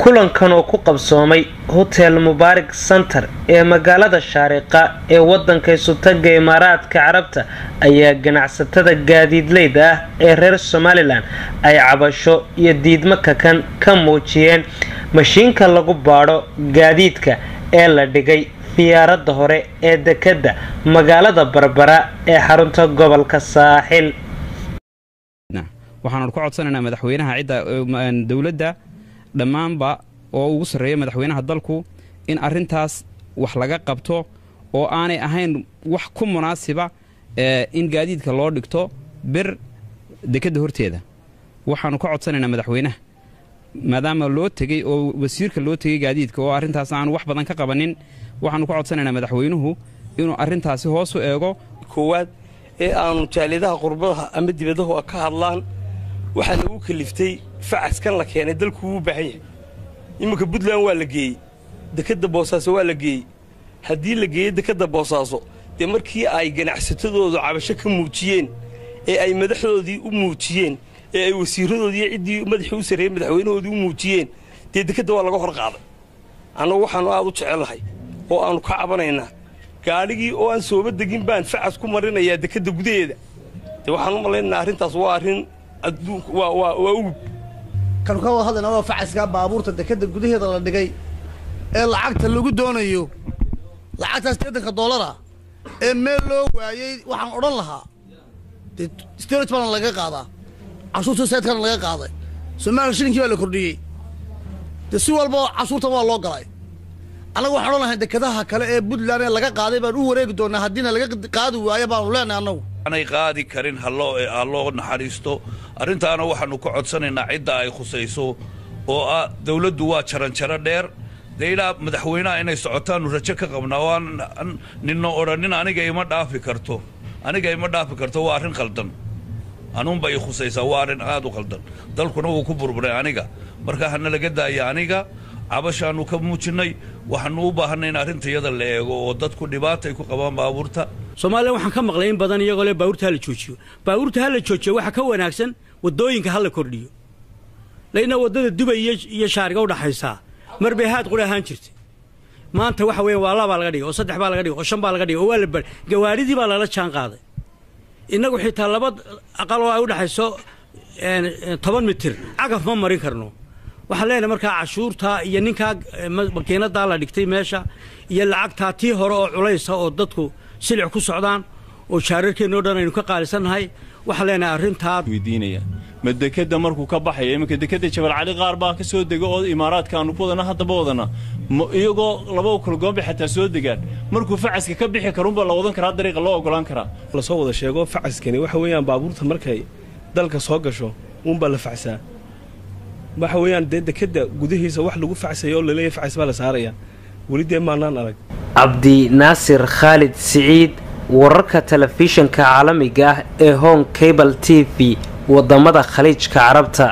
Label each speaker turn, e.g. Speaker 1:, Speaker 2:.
Speaker 1: kulankan oo ku qabsoomay Hotel Mubarak Center ee magaalada Shaariqa ee wadanka Sultanka Imaaraadka Carabta ayaa ganacsatada gaadiidleyda ah ee reer Somaliland ay cabasho iyo diidmo ka muujiyeen mashiinka lagu baadho gaadiidka ee la dhigay fiyaaradda hore ee dekada magaalada Barbara ee xarunta gobolka Saaxil.
Speaker 2: waxaan ku codsanaynaa madaxweynaha dawladda dhammaanba oo ugu sareeyo madaxweynaha dalku in arintaas wax laga qabto oo aanay ahayn wax ku munaasiba in gaadiidka loo dhigto bir dekada horteeda. waxaan ku codsanaynaa madaxweynaha maadaama loo tagay oo wasiirka loo tagay gaadiidka oo arintaas aan wax badan ka qabanin, waxaan ku codsanaynaa madaxweynuhu inuu arintaasi hoos u eego.
Speaker 3: koowaad ee aanu jaalidaha qurbadaha ama dibadaha ka hadlaan waxaa lagu kaliftay facaskan la keenay dalku u baahan yahay. iminka Puntland waa la geeyey, dekada Boosaaso waa la geeyey. haddii la geeyey dekada Boosaaso dee markii ay ganacsatadoodu cabasho ka muujiyeen ee ay madaxdoodii u muujiyeen ee ay wasiiradoodii ciddii madaxii u sareeyay madaxweynahoodii u muujiyeen dee dekada waa laga hor qaaday. annagu waxaanu aad u jecelahay oo aanu ka cabanaynaa gaadhigii oo aan sooba degin baan facas ku marinayaa dekada gudaheeda. dee waxaan u malaynaynaa arrintaas waa arrin adduunku waa ugub
Speaker 4: kan ka hadana waa facaska baabuurta dekada gudaheeda la dhigay ee lacagta lagu doonayo lacagtaas $10 ee meel loo waayay. waxaan oran lahaa state baan laga qaadaa, cashuurta saadkan laga qaaday, Soomaaliya shilinkii baa la kordhiyey, si walba cashuurta waa loo galay. anagu waxaan oran lahaa dekadaha kale ee Puntland ee laga qaaday baan u wareegi doonaa haddiina laga qaadi waayo baan leenahay anagu
Speaker 5: anay qaadi karin haloo naxariisto. arrintaana waxaanu ka codsanaynaa cidda ay khusayso oo dawladdu waa jaranjaro dheer deylaa madaxweynaha inay socotaanu rajo ka qabnaa oo ninno odhanin aniga ima dhaafi karto waa arrin qaldan. anuunba i khusaysaa waa arrin aad u qaldan. dalkuna wuu ku burburay aniga marka hana laga daaya aniga cabashaanu ka muujinnay. waxaanu u baahanay in arrintayada la eego oo dadku dhibaatay ku qabaan baabuurta.
Speaker 6: Soomaaliya waxaan ka maqlay in badan iyagoo leh baabuurta la joojiyo. baabuurta la joojiyo waxa ka wanaagsan wadooyinka la kordhiyo. leena wadada Dubai iyo Shaariqa u dhaxaysa marbe haad qura ahaan jirtay. maanta waxa weeyaan waa laba laga dhigay oo saddex baa laga dhigay oo shan baa laga dhigay oo waa la bar gawaaridii baa la jaan qaaday. inagu xitaa laba aqal oo ay u dhaxayso 10 mitir cagaf ma marin karno. waxaan leenahay markaa cashuurta iyo ninka makiinada la dhigtay meesha iyo lacagta tii hore oo culaysa oo dadku silic ku socdaan oo shaararkeeno dhan aynu ka qaalisanahay. waxaan leenahay arrintaa
Speaker 7: weydiinaya madakada markuu ka baxay iminka dekada Jabal Cali qaar baa ka soo dego oo Imaaraadka aanu ku wadana hadaba wadana iyagoo laba kala go'an xataa soo degaan markuu facaska ka bixi karunba la wadan karaa dariiqa loo ogolaan karaa.
Speaker 8: la soo wada sheego facaskani waxa weeyaan baabuurta markay dalka soo gasho baa la facsaa. waxa weeyaan dekada gudahiisa wax lagu facsayo oo la leeyahay facs baa la saaraya waliday maanaan arag.
Speaker 1: Abdi Nasir Khalid Saeed, wararka telefishinka caalamiga ah ee Home Cable TV wadamada Khaliijka Carabta.